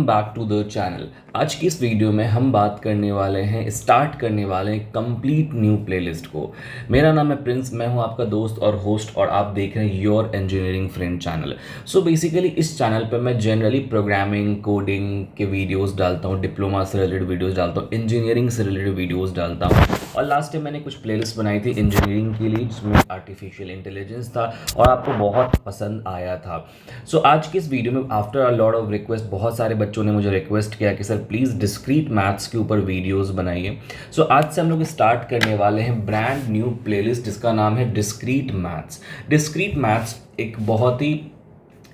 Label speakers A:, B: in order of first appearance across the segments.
A: Back to the channel. आज की इस वीडियो में हम बात करने वाले हैं, स्टार्ट करने वाले हैं कंप्लीट न्यू प्लेलिस्ट को। मेरा नाम है प्रिंस, मैं हूं आपका दोस्त और होस्ट, और आप देख रहे हैं your engineering friend channel. So basically इस चैनल पर मैं जनरली प्रोग्रामिंग कोडिंग के वीडियोस डालता हूं, डिप्लोमा से रिलेटेड वीडियोस डालता हूं, इंजीनियरिंग से रिलेटेड वीडियोस डालता हूं। और लास्ट टाइम मैंने कुछ प्लेलिस्ट बनाई थी इंजीनियरिंग के लिए जिसमें आर्टिफिशियल इंटेलिजेंस था और आपको बहुत पसंद आया था। सो आज की इस वीडियो में after a lot of request, बहुत सारे बच्चों ने मुझे रिक्वेस्ट किया कि सर प्लीज़ डिस्क्रीट मैथ्स के ऊपर वीडियोस बनाइए। सो आज से हम लोग स्टार्ट करने वाले हैं ब्रांड न्यू प्लेलिस्ट जिसका नाम है डिस्क्रीट मैथ्स। डिस्क्रीट मैथ्स एक बहुत ही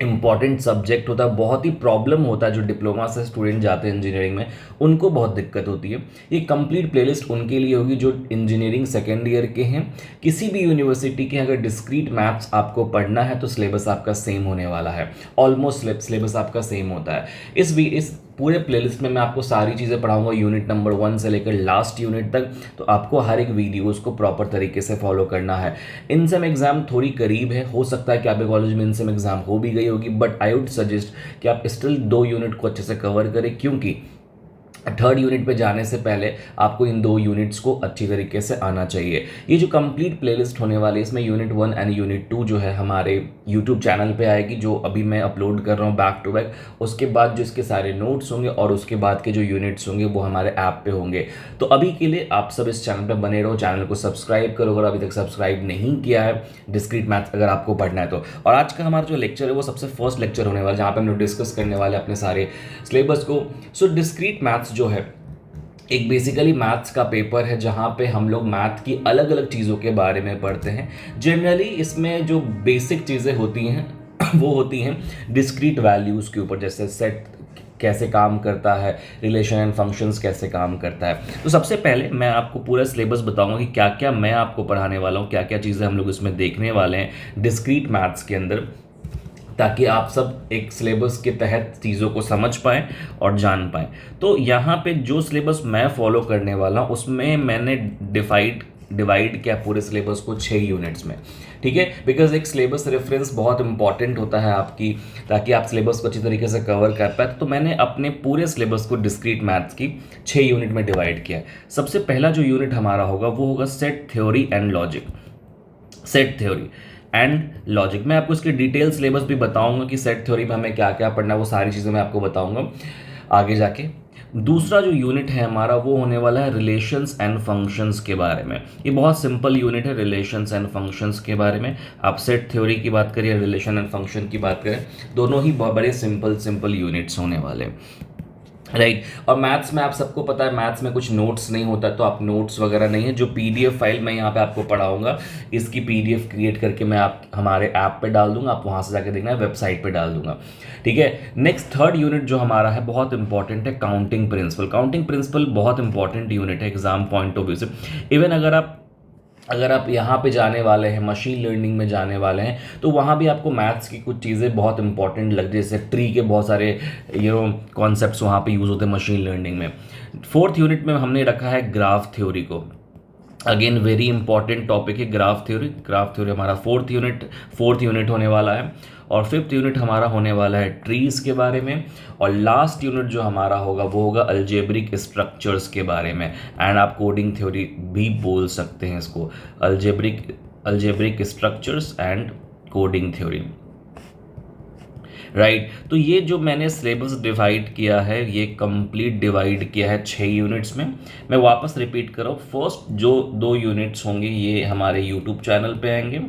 A: इंपॉर्टेंट सब्जेक्ट होता है, बहुत ही प्रॉब्लम होता है जो डिप्लोमा से स्टूडेंट जाते हैं इंजीनियरिंग में, उनको बहुत दिक्कत होती है। ये कंप्लीट प्लेलिस्ट उनके लिए होगी जो इंजीनियरिंग सेकेंड ईयर के हैं, किसी भी यूनिवर्सिटी के। अगर डिस्क्रीट मैथ्स आपको पढ़ना है तो सिलेबस आपका सेम होने वाला है, ऑलमोस्ट सिलेबस आपका सेम होता है। इस पूरे प्लेलिस्ट में मैं आपको सारी चीज़ें पढ़ाऊंगा, यूनिट नंबर 1 से लेकर लास्ट यूनिट तक। तो आपको हर एक वीडियोस को प्रॉपर तरीके से फॉलो करना है। इनसेम एग्जाम थोड़ी करीब है, हो सकता है कि आपके कॉलेज में इनसेम एग्जाम हो भी गई होगी, बट आई वुड सजेस्ट कि आप स्टिल 2 यूनिट को अच्छे से कवर करें, क्योंकि थर्ड यूनिट पे जाने से पहले आपको इन 2 यूनिट्स को अच्छी तरीके से आना चाहिए। ये जो कंप्लीट प्लेलिस्ट होने वाली है इसमें यूनिट 1 एंड यूनिट 2 जो है हमारे यूट्यूब चैनल पे आएगी, जो अभी मैं अपलोड कर रहा हूँ बैक टू बैक। उसके बाद जो इसके सारे नोट्स होंगे और उसके बाद के जो यूनिट्स होंगे वो हमारे ऐप पे होंगे। तो अभी के लिए आप सब इस चैनल पर बने रहो, चैनल को सब्सक्राइब करो अगर अभी तक सब्सक्राइब नहीं किया है, डिस्क्रीट मैथ्स अगर आपको पढ़ना है तो। और आज का हमारा जो लेक्चर है वो सबसे फर्स्ट लेक्चर होने वाला है जहाँ पे हम लोग डिस्कस करने वाले हैं अपने सारे सिलेबस को। सो डिस्क्रीट मैथ्स जो है एक बेसिकली मैथ्स का पेपर है जहाँ पे हम लोग मैथ की अलग अलग चीज़ों के बारे में पढ़ते हैं। जनरली इसमें जो बेसिक चीज़ें होती हैं वो होती हैं डिस्क्रीट वैल्यूज़ के ऊपर, जैसे सेट कैसे काम करता है, रिलेशन एंड फंक्शंस कैसे काम करता है। तो सबसे पहले मैं आपको पूरा सिलेबस बताऊंगा कि क्या क्या मैं आपको पढ़ाने वाला हूँ, क्या क्या चीज़ें हम लोग इसमें देखने वाले हैं डिस्क्रीट मैथ्स के अंदर, ताकि आप सब एक सिलेबस के तहत चीज़ों को समझ पाएँ और जान पाएँ। तो यहाँ पे जो सिलेबस मैं फॉलो करने वाला हूँ उसमें मैंने डिवाइड किया पूरे सिलेबस को 6 यूनिट्स में, ठीक है। बिकॉज एक सिलेबस रेफरेंस बहुत इंपॉर्टेंट होता है आपकी, ताकि आप सिलेबस को अच्छी तरीके से कवर कर पाए। तो मैंने अपने पूरे सिलेबस को डिस्क्रीट मैथ्स की 6 यूनिट में डिवाइड किया है। सबसे पहला जो यूनिट हमारा होगा वो होगा set theory and logic. Set theory and logic मैं आपको इसके डिटेल सिलेबस भी बताऊंगा कि सेट थ्योरी में हमें क्या क्या पढ़ना है, वो सारी चीज़ें मैं आपको बताऊंगा आगे जाके। दूसरा जो यूनिट है हमारा वो होने वाला है रिलेशंस एंड फंक्शंस के बारे में। ये बहुत सिंपल यूनिट है रिलेशंस एंड फंक्शंस के बारे में। आप सेट थ्योरी की बात करिए, रिलेशन एंड फंक्शन की बात करें, दोनों ही बड़े सिंपल यूनिट्स होने वाले हैं, राइट। और मैथ्स में आप सबको पता है मैथ्स में कुछ नोट्स नहीं होता, तो आप नोट्स वगैरह नहीं है। जो पीडीएफ फाइल मैं यहाँ पे आपको पढ़ाऊंगा, इसकी पीडीएफ क्रिएट करके मैं आप हमारे ऐप पे डाल दूंगा, आप वहाँ से जाके देखना है, वेबसाइट पे डाल दूंगा, ठीक है। नेक्स्ट थर्ड यूनिट जो हमारा है बहुत इंपॉर्टेंट है काउंटिंग प्रिंसिपल। काउंटिंग प्रिंसिपल बहुत इंपॉर्टेंट यूनिट है एग्जाम पॉइंट ऑफ व्यू से। इवन अगर आप यहाँ पे जाने वाले हैं, मशीन लर्निंग में जाने वाले हैं, तो वहाँ भी आपको मैथ्स की कुछ चीज़ें बहुत इंपॉर्टेंट लगती है, जैसे ट्री के बहुत सारे कॉन्सेप्ट्स वहाँ पे यूज़ होते हैं मशीन लर्निंग में। फोर्थ यूनिट में हमने रखा है ग्राफ थ्योरी को। अगेन वेरी इंपॉर्टेंट टॉपिक है ग्राफ थ्योरी। ग्राफ थ्योरी हमारा फोर्थ यूनिट होने वाला है। और फिफ्थ यूनिट हमारा होने वाला है ट्रीज के बारे में। और लास्ट यूनिट जो हमारा होगा वो होगा अलजेब्रिक स्ट्रक्चर्स के बारे में, एंड आप कोडिंग थ्योरी भी बोल सकते हैं इसको, algebraic structures and coding theory, right. तो ये जो मैंने सिलेबस डिवाइड किया है ये कंप्लीट डिवाइड किया है 6 यूनिट्स में। मैं वापस रिपीट कर रहा हूँ, फर्स्ट जो 2 यूनिट्स होंगे ये हमारे यूट्यूब चैनल पे आएंगे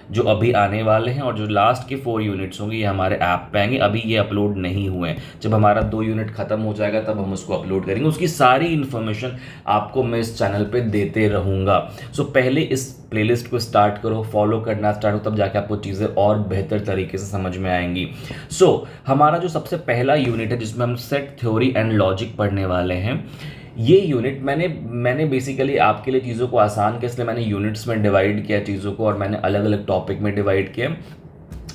A: जो अभी आने वाले हैं, और जो लास्ट के 4 यूनिट्स होंगे ये हमारे ऐप पे आएंगे। अभी ये अपलोड नहीं हुए हैं, जब हमारा 2 यूनिट खत्म हो जाएगा तब हम उसको अपलोड करेंगे। उसकी सारी इन्फॉर्मेशन आपको मैं इस चैनल पे देते रहूँगा। सो पहले इस प्लेलिस्ट को स्टार्ट करो, फॉलो करना स्टार्ट हो, तब जाके आपको चीज़ें और बेहतर तरीके से समझ में आएंगी। सो हमारा जो सबसे पहला यूनिट है जिसमें हम सेट थ्योरी एंड लॉजिक पढ़ने वाले हैं, ये यूनिट मैंने बेसिकली आपके लिए चीज़ों को आसान किया, इसलिए मैंने यूनिट्स में डिवाइड किया चीज़ों को, और मैंने अलग अलग टॉपिक में डिवाइड किया।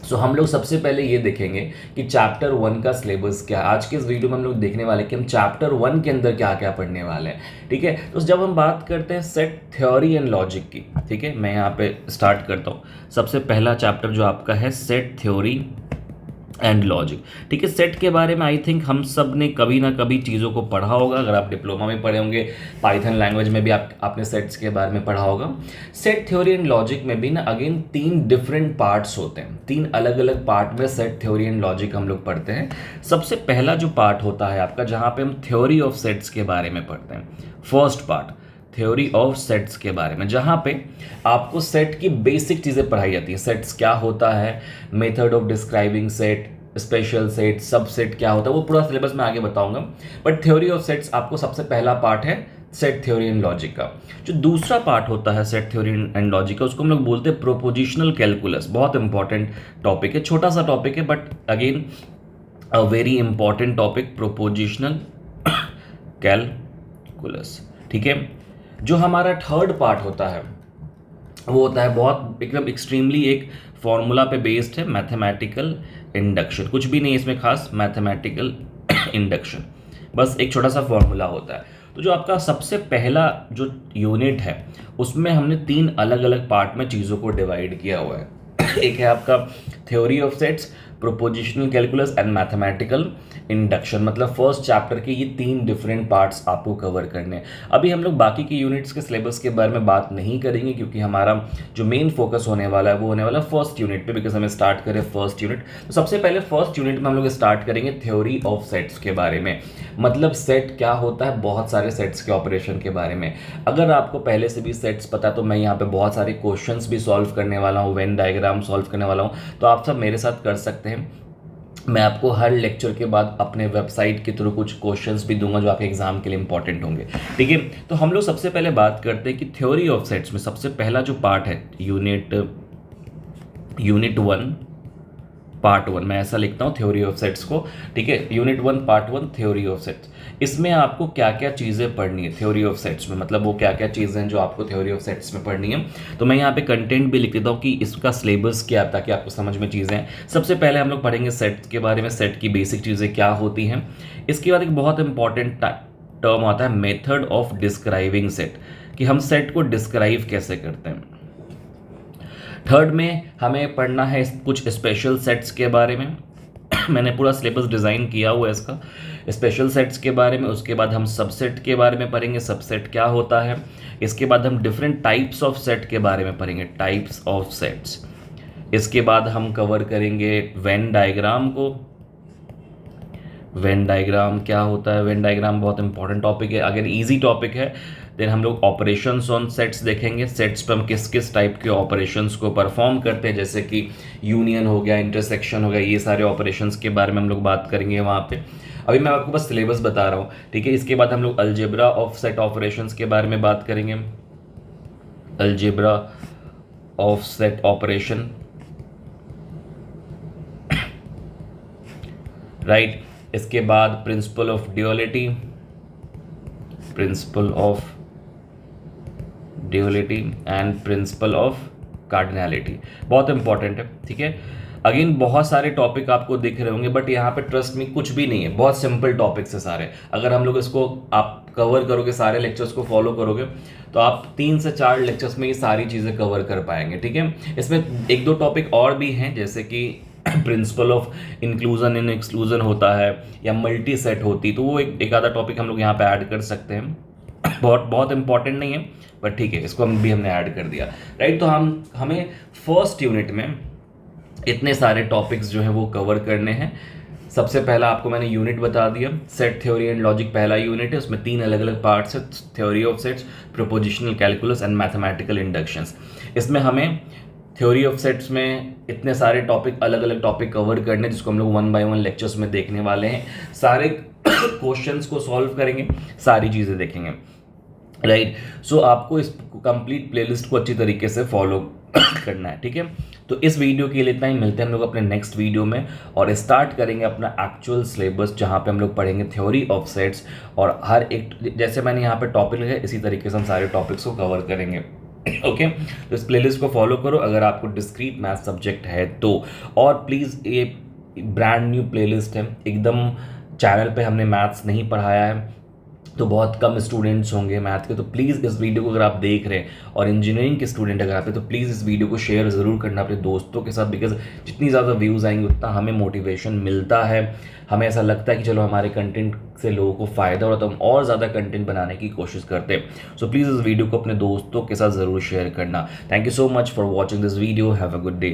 A: सो हम लोग सबसे पहले ये देखेंगे कि चैप्टर 1 का सिलेबस क्या है। आज के इस वीडियो में हम लोग देखने वाले कि हम चैप्टर 1 के अंदर क्या क्या पढ़ने वाले हैं, ठीक है। तो जब हम बात करते हैं सेट थ्योरी एंड लॉजिक की, ठीक है, मैं यहाँ पे स्टार्ट करता हूँ। सबसे पहला चैप्टर जो आपका है सेट थ्योरी एंड लॉजिक। ठीक है, सेट के बारे में आई थिंक हम सब ने कभी ना कभी चीज़ों को पढ़ा होगा। अगर आप डिप्लोमा में पढ़े होंगे, पाइथन लैंग्वेज में भी आपने सेट्स के बारे में पढ़ा होगा। सेट थ्योरी एंड लॉजिक में भी ना अगेन 3 डिफरेंट पार्ट्स होते हैं, 3 अलग अलग पार्ट में सेट थ्योरी एंड लॉजिक हम लोग पढ़ते हैं। सबसे पहला जो पार्ट होता है आपका, जहाँ पे हम थ्योरी ऑफ सेट्स के बारे में पढ़ते हैं, first part theory of sets के बारे में, जहाँ पे आपको सेट की बेसिक चीज़ें पढ़ाई जाती है। सेट्स क्या होता है, method of describing set, special set, subset क्या होता है, वो पूरा सिलेबस मैं आगे बताऊंगा। बट थ्योरी ऑफ सेट्स आपको सबसे पहला पार्ट है सेट थ्योरी एंड लॉजिक का। जो दूसरा पार्ट होता है सेट थ्योरी एंड लॉजिक का, उसको हम लोग बोलते हैं प्रोपोजिशनल कैलकुलस। बहुत इंपॉर्टेंट टॉपिक है, छोटा सा टॉपिक है but again a very important topic, prepositional calculus. ठीक है, जो हमारा थर्ड पार्ट होता है वो होता है बहुत एकदम एक्सट्रीमली एक फॉर्मूला पे बेस्ड है, मैथमेटिकल इंडक्शन। कुछ भी नहीं इसमें खास, मैथमेटिकल इंडक्शन, बस एक छोटा सा फॉर्मूला होता है। तो जो आपका सबसे पहला जो यूनिट है उसमें हमने 3 अलग अलग पार्ट में चीज़ों को डिवाइड किया हुआ है। एक है आपका theory of sets, prepositional calculus and mathematical induction. मतलब फर्स्ट चैप्टर के ये 3 डिफरेंट पार्ट्स आपको कवर करने हैं। अभी हम लोग बाकी के यूनिट्स के सिलेबस के बारे में बात नहीं करेंगे, क्योंकि हमारा जो मेन फोकस होने वाला है वो होने वाला है फर्स्ट यूनिट पे, बिकॉज हमें स्टार्ट करें फर्स्ट यूनिट। तो सबसे पहले फर्स्ट यूनिट में हम लोग स्टार्ट करेंगे थ्योरी ऑफ सेट्स के बारे में। मतलब सेट क्या होता है, बहुत सारे सेट्स के ऑपरेशन के बारे में। अगर आपको पहले से भी सेट्स पता है तो मैं यहाँ पे बहुत सारे क्वेश्चंस भी सॉल्व करने वाला हूँ, वेन डायग्राम सॉल्व करने वाला हूँ, तो आप सब मेरे साथ कर सकते हैं। मैं आपको हर लेक्चर के बाद अपने वेबसाइट के थ्रू कुछ क्वेश्चंस भी दूंगा जो आपके एग्जाम के लिए इंपॉर्टेंट होंगे। ठीक है, तो हम लोग सबसे पहले बात करते हैं कि थ्योरी ऑफ सेट्स में सबसे पहला जो पार्ट है यूनिट 1 पार्ट 1, मैं ऐसा लिखता हूँ थ्योरी ऑफ सेट्स को। ठीक है, unit 1 part 1 theory of sets. इसमें आपको क्या क्या चीज़ें पढ़नी है थ्योरी ऑफ सेट्स में, मतलब वो क्या क्या चीज़ें हैं जो आपको थ्योरी ऑफ सेट्स में पढ़नी है। तो मैं यहाँ पे कंटेंट भी लिख देता हूँ कि इसका सिलेबस क्या है, ताकि आपको समझ में चीज़ें हैं। सबसे पहले हम लोग पढ़ेंगे सेट के बारे में, सेट की बेसिक चीज़ें क्या होती हैं। इसके बाद एक बहुत इंपॉर्टेंट टर्म आता है मेथड ऑफ डिस्क्राइबिंग सेट, कि हम सेट को डिस्क्राइब कैसे करते हैं। थर्ड में हमें पढ़ना है कुछ स्पेशल सेट्स के बारे में। मैंने पूरा सिलेबस डिज़ाइन किया हुआ है इसका, स्पेशल सेट्स के बारे में। उसके बाद हम सबसेट के बारे में पढ़ेंगे, सबसेट क्या होता है। इसके बाद हम डिफरेंट टाइप्स ऑफ सेट के बारे में पढ़ेंगे, टाइप्स ऑफ सेट्स। इसके बाद हम कवर करेंगे वेन डायग्राम को। वेन डायग्राम क्या होता है, वेन डायग्राम बहुत इंपॉर्टेंट टॉपिक है, अगर इजी टॉपिक है। देन हम लोग ऑपरेशंस ऑन सेट्स देखेंगे, सेट्स पे हम किस किस टाइप के ऑपरेशंस को परफॉर्म करते हैं, जैसे कि यूनियन हो गया, इंटरसेक्शन हो गया, ये सारे ऑपरेशंस के बारे में हम लोग बात करेंगे वहाँ पे। अभी मैं आपको बस सिलेबस बता रहा हूँ। ठीक है, इसके बाद हम लोग अलजेब्रा ऑफ सेट ऑपरेशंस के बारे में बात करेंगे, algebra of set operation, right. इसके बाद principle of duality, principle of duality and principle of cardinality, बहुत इंपॉर्टेंट है। ठीक है, अगेन बहुत सारे टॉपिक आपको दिख रहे होंगे, बट यहाँ पे ट्रस्ट में कुछ भी नहीं है, बहुत सिंपल टॉपिक्स है सारे। अगर हम लोग इसको आप कवर करोगे, सारे लेक्चर्स को फॉलो करोगे, तो आप 3 से 4 लेक्चर्स में ये सारी चीज़ें कवर कर पाएंगे। ठीक है, इसमें 1-2 टॉपिक और भी हैं, जैसे कि principle of inclusion in exclusion होता है, या मल्टी सेट होती, तो वो एक आधा टॉपिक हम लोग यहाँ पे ऐड कर सकते हैं। बहुत इंपॉर्टेंट नहीं है, बट ठीक है, इसको हमने ऐड कर दिया, राइट। तो हमें फर्स्ट यूनिट में इतने सारे टॉपिक्स जो हैं वो कवर करने हैं। सबसे पहला आपको मैंने यूनिट बता दिया, सेट थ्योरी एंड लॉजिक पहला यूनिट है, उसमें 3 अलग अलग पार्ट्स है, theory of sets, prepositional calculus and mathematical inductions. इसमें हमें थ्योरी ऑफ सेट्स में इतने सारे टॉपिक, अलग अलग टॉपिक कवर करने, जिसको हम लोग 1 by 1 लेक्चर्स में देखने वाले हैं। सारे क्वेश्चंस को सॉल्व करेंगे, सारी चीज़ें देखेंगे, राइट। सो आपको इस कंप्लीट प्लेलिस्ट को अच्छी तरीके से फॉलो करना है। ठीक है, तो इस वीडियो के लिए इतना ही, मिलते हैं हम लोग अपने नेक्स्ट वीडियो में, और स्टार्ट करेंगे अपना एक्चुअल सिलेबस, जहाँ पे हम लोग पढ़ेंगे थ्योरी ऑफ सेट्स, और हर एक, जैसे मैंने यहाँ पे टॉपिक लिखे, इसी तरीके से हम सारे टॉपिक्स को कवर करेंगे। ओके, तो इस प्लेलिस्ट को फॉलो करो अगर आपको डिस्क्रीट मैथ सब्जेक्ट है तो। और प्लीज़, ये ब्रांड न्यू प्लेलिस्ट है एकदम, चैनल पे हमने मैथ्स नहीं पढ़ाया है, तो बहुत कम स्टूडेंट्स होंगे मैथ के। तो प्लीज़ इस वीडियो को अगर आप देख रहे हैं और इंजीनियरिंग के स्टूडेंट अगर आप हैं तो प्लीज़ इस वीडियो को शेयर ज़रूर करना अपने दोस्तों के साथ, बिकॉज जितनी ज़्यादा व्यूज़ आएंगे उतना हमें मोटिवेशन मिलता है। हमें ऐसा लगता है कि चलो हमारे कंटेंट से लोगों को फ़ायदा हो रहा, तो हम और ज़्यादा कंटेंट बनाने की कोशिश करते हैं। सो प्लीज़ इस वीडियो को अपने दोस्तों के साथ ज़रूर शेयर करना। Thank you so much for watching this video. Have a good day.